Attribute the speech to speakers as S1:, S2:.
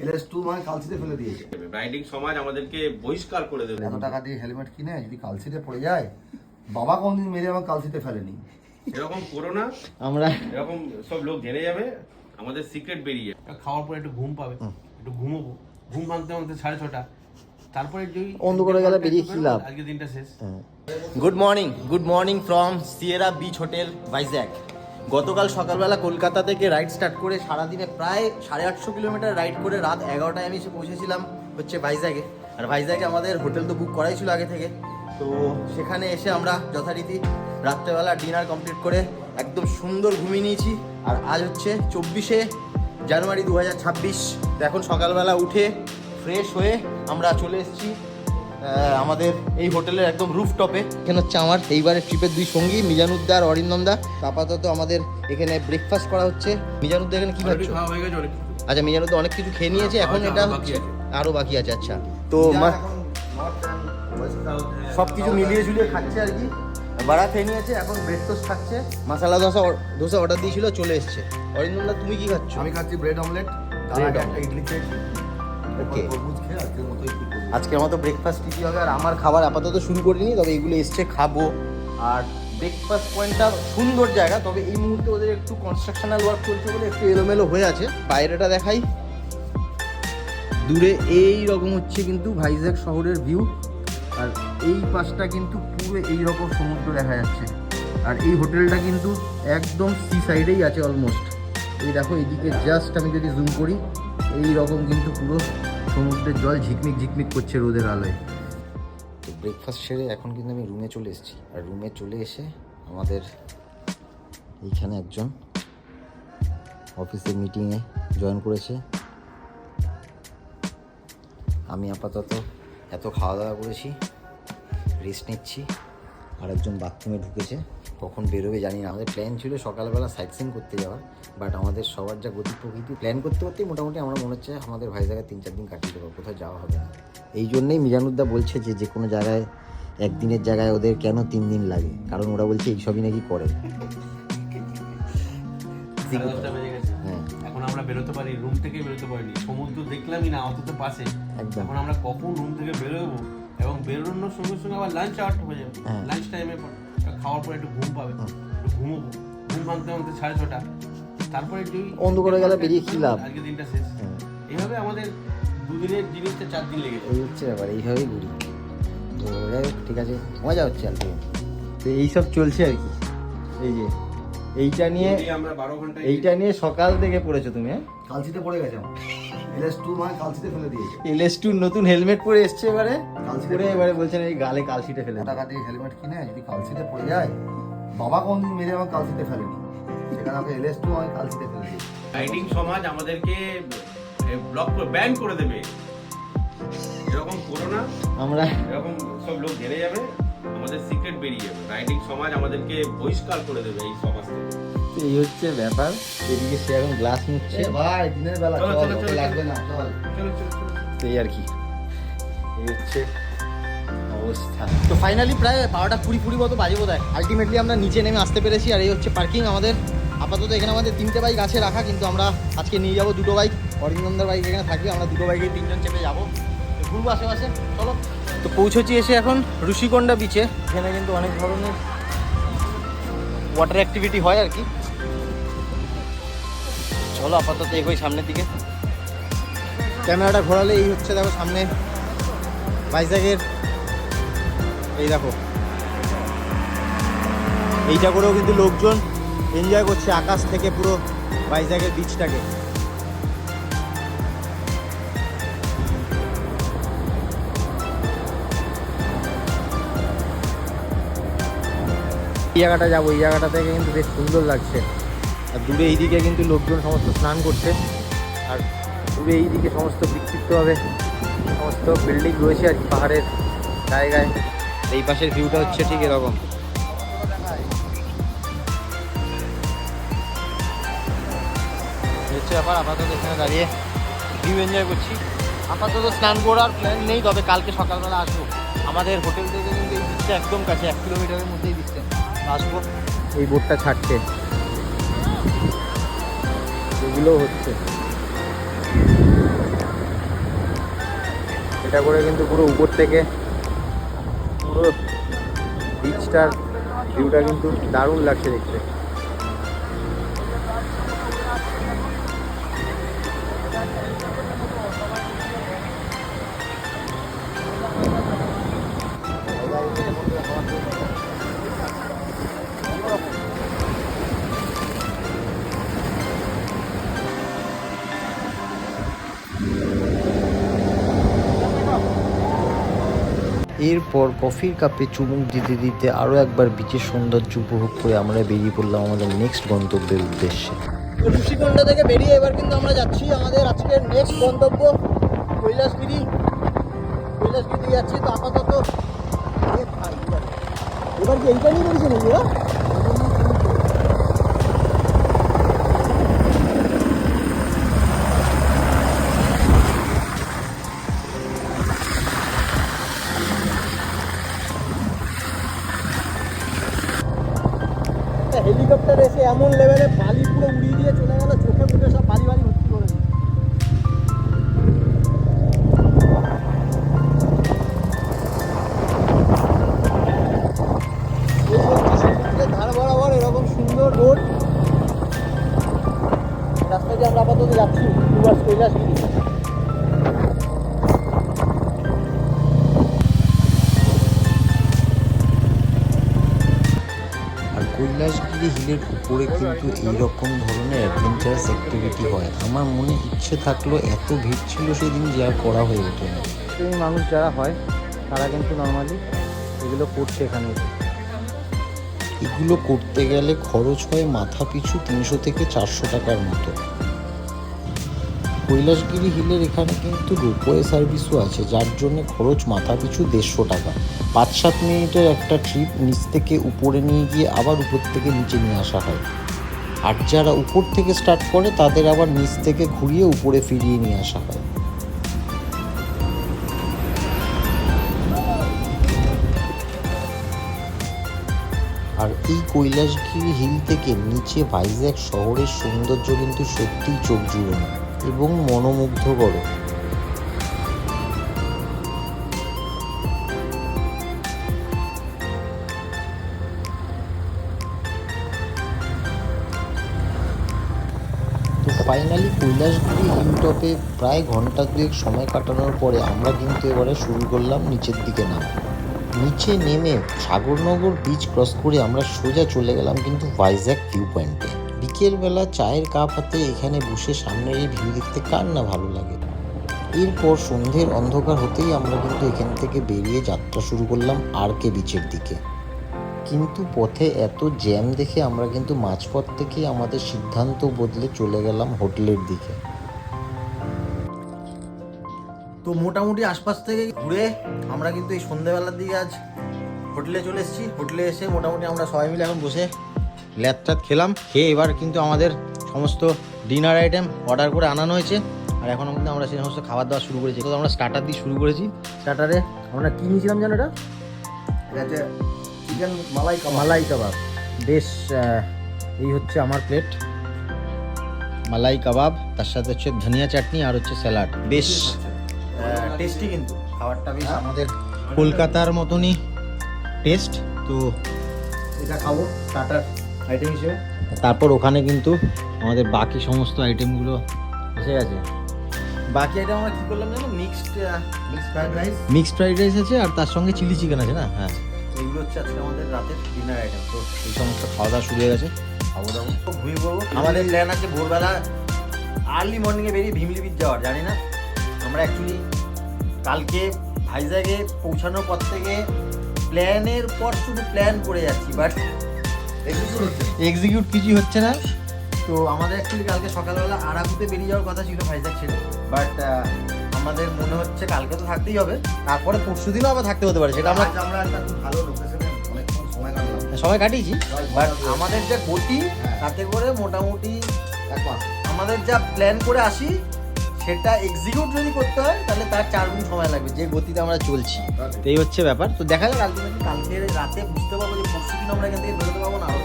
S1: LS2 মানে কালসিতে ফেলে দিয়েছে।
S2: রাইডিং সমাজ আমাদেরকে বহিষ্কার করে দেবে।
S1: এত টাকা দিয়ে হেলমেট কিনে যদি কালসিতে পড়ে যায়, বাবা কোনদিন মেরে আমার কালসিতে ফেলেনি।
S2: এরকম করো না,
S3: আমরা
S2: এরকম সব লোক জেনে যাবে, আমাদের সিক্রেট বেরিয়ে যাবে। খাওয়ার পরে একটু ঘুম পাবে, একটু ঘুমোবো, ঘুম ভাঙতে ভাঙতে 6:30, তারপরে
S3: অন্ধকারে গেলে বেরিয়ে কি লাভ?
S2: আজকে দিনটা শেষ।
S3: Good morning from Sierra beach hotel Vizag. গতকাল সকালবেলা কলকাতা থেকে রাইড স্টার্ট করে সারাদিনে প্রায় 850 কিলোমিটার রাইড করে রাত 11টায় আমি এসে পৌঁছেছিলাম হচ্ছে ভাইজ্যাকে। আর ভাইজ্যাকে আমাদের হোটেল তো বুক করাই ছিল আগে থেকে, তো সেখানে এসে আমরা যথারীতি রাত্রেবেলা ডিনার কমপ্লিট করে একদম সুন্দর ঘুমিয়ে নিয়েছি। আর আজ হচ্ছে 24শে জানুয়ারি 2026। তো এখন সকালবেলা উঠে ফ্রেশ হয়ে আমরা চলে এসেছি আমাদের এই হোটেলের একদম রুফটপে। এখানে হচ্ছে আমার এইবারের ট্রিপের দুই সঙ্গী, মিজানুদ্দা আর অরিন্দমদা। আপাতত আমাদের এখানে ব্রেকফাস্ট করা হচ্ছে। মিজানুদ্দা এখানে কি খাচ্ছ? আচ্ছা, মিজানুদ্দা অনেক কিছু খেয়ে নিয়েছে, এখন এটা হচ্ছে আরও বাকি আছে। আচ্ছা, তো সব কিছু মিলিয়ে ঝুলিয়ে খাচ্ছে আর কি। বাড়া খেয়ে নিয়েছে, এখন ব্রেকফাস্ট খাচ্ছে। মশলা ধোসা অর্ডার দিয়েছিল, চলে এসছে। অরিন্দমদা তুমি কি খাচ্ছ?
S1: আমি খাচ্ছি ব্রেড অমলেট, একটা ইডলি খেয়েছি।
S3: ওকে,
S1: তরমুজ খেয়ে আজকের মতো একটু করবো।
S3: আজকের মতো ব্রেকফাস্ট কি হবে। আর আমার খাবার আপাতত শুরু করিনি, তবে এগুলো এসছে, খাবো। আর ব্রেকফাস্ট পয়েন্টটা সুন্দর জায়গা, তবে এই মুহূর্তে ওদের একটু কনস্ট্রাকশনাল ওয়ার্ক চলছে বলে একটু এলোমেলো হয়ে আছে। বাইরেটা দেখাই, দূরে এই রকম হচ্ছে কিন্তু ভাইজ্যাক শহরের ভিউ। আর এই পাশটা কিন্তু পুরো এই রকম সমুদ্র দেখা যাচ্ছে। আর এই হোটেলটা কিন্তু একদম সি সাইডেই আছে অলমোস্ট। এই দেখো, এইদিকে জাস্ট আমি যদি জুম করি, এই রকম কিন্তু পুরো সমুদ্রের জল ঝিকমিক করছে রোদের আলোয়। তো ব্রেকফাস্ট সেরে এখন কিন্তু আমি রুমে চলে এসেছি। আর রুমে চলে এসে আমাদের এইখানে একজন অফিসের মিটিংয়ে জয়েন করেছে। আমি আপাতত এত খাওয়া দাওয়া করেছি, রেস্ট নিচ্ছি। আর একজন বাথরুমে ঢুকেছে, কখন বেরোবে জানি না। আমাদের প্ল্যান ছিল সকালবেলা সাইট সিইং করতে যাওয়ার, বাট আমাদের সবার যা গতি প্রকৃতি, প্ল্যান করতে করতেই মোটামুটি আমরা মনে হচ্ছে আমাদের ভাই জায়গায় 3-4 দিন কাটিয়ে দেবো, কোথাও যাওয়া হবে না। এই জন্যেই মিজানুদ্দা বলছে যে কোনো জায়গায় একদিনের জায়গায় ওদের কেন 3 দিন লাগে, কারণ ওরা বলছে এইসবই নাকি করে।
S2: হ্যাঁ, এখন আমরা বেরোতে পারি, রুম থেকে বেরোতে পারিনি, সমুদ্র দেখলামই না অন্তত পাশে। এখন আমরা কখন রুম থেকে বেরোবো, এবং বেরোনোর সঙ্গে সঙ্গে আবার লাঞ্চ আওয়ার হয়ে যাবে। লাঞ্চ টাইমে খাওয়ার পরে একটু ঘুম পাবে, একটু ঘুমোবো, ঘুম ভাঙতে ভাঙতে 6:30, তারপরে
S3: অন্ধকারে গেলে বেরিয়ে কি লাভ?
S2: আজকে দিনটা শেষ। এইভাবে আমাদের 2 দিনের জিনিসটা 4 দিন লেগে যায়।
S3: এই হচ্ছে ব্যাপার, এইভাবেই ঘুরি। তো যাই হোক, ঠিক আছে, মজা হচ্ছে আর কি। তো এইসব চলছে আর কি। এই যে এইটা নিয়ে সকাল থেকে পড়েছো তুমি?
S1: কালসিতে পড়ে গেছে আমার। LS2 মানে কালসিতে ফেলে দিয়েছে।
S3: LS2 নতুন হেলমেট পরে এসছে এবারে, পরে এবারে বলছেন এই গালে কালসিটে ফেলে।
S1: টাকা দিয়ে হেলমেট কিনে যদি কালসিতে পড়ে যায়, বাবা কোনদিন মেরে আমার কালসিতে ফেলেনি। সেখানে আমাকে LS2 মানে কালসিতে ফেলে দিয়েছে।
S2: রাইডিং সমাজ আমাদেরকে ব্লক করে ব্যান করে দেবে। এরকম করো না,
S3: আমরা
S2: এরকম সব লোক জেনে যাবে, আমাদের সিক্রেট বেরিয়ে যাবে। রাইডিং সমাজ আমাদেরকে বহিষ্কার করে দেবে এই সমাজ থেকে।
S3: এই হচ্ছে ব্যাপার। এদিকে সে এখন গ্লাস মুছছে।
S1: ভাই দিনের বেলা লাগবে না, চল।
S3: এই আর কি, এই হচ্ছে অবস্থা। তো ফাইনালি প্রায় 12টা 20 মতো বাজে বোধ হয়। আলটিমেটলি আমরা নিচে নেমে আসতে পেরেছি। আর এই হচ্ছে পার্কিং আমাদের। আপাতত এখানে আমাদের 3টে বাইক আছে রাখা, কিন্তু আমরা আজকে নিয়ে যাবো 2টো বাইক। অরিন্দমদার বাইক এখানে থাকবে, আমরা 2টো বাইকে 3 জন চেপে যাবো, ঘুরবো আশেপাশে। চলো। তো পৌঁছেছি এসে এখন ঋষিকোন্ডা বিচে। এখানে কিন্তু অনেক ধরনের ওয়াটার অ্যাক্টিভিটি হয় আর কি। চলো আপাতত এগোই সামনের দিকে। ক্যামেরাটা ঘোরালে এই হচ্ছে, দেখো সামনে ভাইজ্যাকের, এই দেখো এইটা করেও কিন্তু লোকজন এনজয় করছে আকাশ থেকে পুরো ভাইজ্যাকের বিচটাকে। এই জায়গাটা যাবো, এই জায়গাটা থেকে কিন্তু বেশ সুন্দর লাগছে। আর দূরে এইদিকে কিন্তু লোকজন সমস্ত স্নান করছে। আর দূরে এইদিকে সমস্ত বিক্ষিপ্তভাবে সমস্ত বিল্ডিং রয়েছে আর কি পাহাড়ের জায়গায়। এই পাশের ভিউটা হচ্ছে ঠিক এরকম। হচ্ছে ব্যাপার। আপাতত এখানে দাঁড়িয়ে ভিউ এনজয় করছি। আপাতত স্নান করার প্ল্যান নেই, তবে কালকে সকালবেলা আসবো। আমাদের হোটেল থেকে কিন্তু এই বিচটা একদম কাছে, 1 কিলোমিটারের মধ্যেই বিচটা। আসবো, এই বোটটা ছাড়ছে, এগুলো হচ্ছে। এটা করে কিন্তু পুরো উপর থেকে পুরো বিচটার ভিউটা কিন্তু দারুণ লাগছে দেখতে। এরপর কফির কাপে চুমুক দিতে দিতে আরও একবার বিচের সৌন্দর্য উপভোগ করে আমরা বেরিয়ে পড়লাম আমাদের নেক্সট গন্তব্যের উদ্দেশ্যে। ঋষিকোণা থেকে বেরিয়ে এবার কিন্তু আমরা যাচ্ছি আমাদের আজকের নেক্সট গন্তব্য কৈলাসগিরি। কৈলাসগিরি যাচ্ছি তো আপাতত। এবার কি এইটা নিয়ে বেরিয়েছে নাকি? হেলিকপ্টার এসে এমন লেভেলে বালি পুরো উড়িয়ে দিয়ে চলে গেল, চোখে মুখে সব বালি বালি ভর্তি করে দিল। সমুদ্রের ধার বরাবর এরকম সুন্দর রোড রাস্তা দিয়ে আমরা আপাতত যাচ্ছি টুয়ার্ডস কৈলাসগিরি। কৈলাসগিরি হিলের উপরে কিন্তু এইরকম ধরনের অ্যাডভেঞ্চারাস অ্যাক্টিভিটি হয়। আমার মনে ইচ্ছে থাকলো, এত ভিড় ছিল সেদিন যে আর করা হয়ে ওঠে না। মানুষ যারা হয় তারা কিন্তু নর্মালি এগুলো করছে এখানে। এগুলো করতে গেলে খরচ হয় মাথা পিছু 300 থেকে 400 টাকার মতো। কৈলাসগিরি হিলের এখানে কিন্তু রোপওয়ে সার্ভিসও আছে, যার জন্য খরচ মাথা পিছু 150 টাকা। 5-7 মিনিটের একটা ট্রিপ, নিচ থেকে উপরে নিয়ে গিয়ে আবার উপর থেকে নিচে নিয়ে আসা হয়। আর যারা উপর থেকে স্টার্ট করে তাদের আবার নিচ থেকে ঘুরিয়ে উপরে ফিরিয়ে নিয়ে আসা হয়। আর এই কৈলাসগিরি হিল থেকে নিচে ভাইজ্যাক শহরের সৌন্দর্য কিন্তু সত্যিই চোখ জুড়োনো এবং মনোমুগ্ধকর। তো ফাইনালি কৈলাসগিরি হিলটপে প্রায় ঘন্টা 2 সময় কাটানোর পরে আমরা কিন্তু এবারে শুরু করলাম নিচের দিকে নামা। নিচে নেমে সাগরনগর বিচ ক্রস করে আমরা সোজা চলে গেলাম কিন্তু ভাইজ্যাক ভিউ পয়েন্টে। বিকেলবেলা চায়ের কাপ হাতে এখানে বসে সামনের এই ভিউ দেখতে কার না ভালো লাগে। এরপর সন্ধ্যের অন্ধকার হতেই আমরা কিন্তু এখান থেকে বেরিয়ে যাত্রা শুরু করলাম আরকে বিচের দিকে। কিন্তু পথে এত জ্যাম দেখে আমরা কিন্তু মাঝপথ থেকেই আমাদের সিদ্ধান্ত বদলে চলে গেলাম হোটেলের দিকে। তো মোটামুটি আশপাশ থেকে ঘুরে আমরা কিন্তু এই সন্ধ্যেবেলার দিকে আজ হোটেলে চলে এসেছি। হোটেলে এসে মোটামুটি আমরা সবাই মিলে এখন বসে ল্যাপটপ খেলাম। খেয়ে এবার কিন্তু আমাদের সমস্ত ডিনার আইটেম অর্ডার করে আনানো হয়েছে। আর এখন কিন্তু আমরা সেই সমস্ত খাবার দাওয়া শুরু করেছি। তো আমরা স্টার্টার দিয়ে শুরু করেছি। স্টার্টারে আমরা কী নিয়েছিলাম জানো? এটা
S1: আছে চিকেন
S3: মালাই কাবাব। বেশ, এই হচ্ছে আমার প্লেট মালাই কাবাব, তার সাথে হচ্ছে ধনিয়া চাটনি আর হচ্ছে স্যালাড। বেশ টেস্টি কিন্তু খাবারটা, বেশ আমাদের কলকাতার মতনই টেস্ট। তো
S1: এটা খাবো স্টার্টার আইটেম হিসেবে।
S3: তারপর ওখানে কিন্তু আমাদের বাকি সমস্ত আইটেমগুলো এসে গেছে। বাকি আইটেম আমরা কী করলাম জানো? মিক্সড ফ্রাইড রাইস আছে আর তার সঙ্গে চিলি চিকেন আছে না? হ্যাঁ, এগুলো হচ্ছে আজকে আমাদের রাতের ডিনার আইটেম। তো এই সমস্ত খাওয়া দাওয়া শুরু হয়ে গেছে। খাবো দাবো তো ঘুমিয়ে পড়বো। আমাদের প্ল্যান আছে ভোরবেলা আর্লি মর্নিংয়ে বেরিয়ে ভীমলি বিচ যাওয়ার। জানি না, আমরা অ্যাকচুয়ালি কালকে ভাইজ্যাগে পৌঁছানোর পর থেকে প্ল্যানের পর শুধু প্ল্যান করে যাচ্ছি, বাট এক্সিকিউট কিছুই হচ্ছে না। তো আমাদের অ্যাকচুয়ালি কালকে সকালবেলা আরাকুতে বেরিয়ে যাওয়ার কথা ছিল ভাইজ্যাগ ছেড়ে, বাট আমাদের মনে হচ্ছে কালকে তো থাকতেই হবে, তারপরে পরশু দিনও আবার থাকতে হতে পারে। সেটা আমরা
S1: একটা খুব ভালো লোকেশনে অনেকক্ষণ সময় কাটলাম,
S3: সময় কাটিয়েছি, বাট আমাদের যে গতি তাতে করে মোটামুটি
S1: 1 মাস
S3: আমাদের যা প্ল্যান করে আসি সেটা এক্সিকিউট যদি করতে হয় তাহলে তার 4 গুণ সময় লাগবে যে গতিতে আমরা চলছি। তো এই হচ্ছে ব্যাপার। তো দেখা যাক আলটিমেটলি কালকে রাতে বুঝতে পারবো যে পরশু দিন আমরা এখান থেকে বেরোতে পারবো না আরো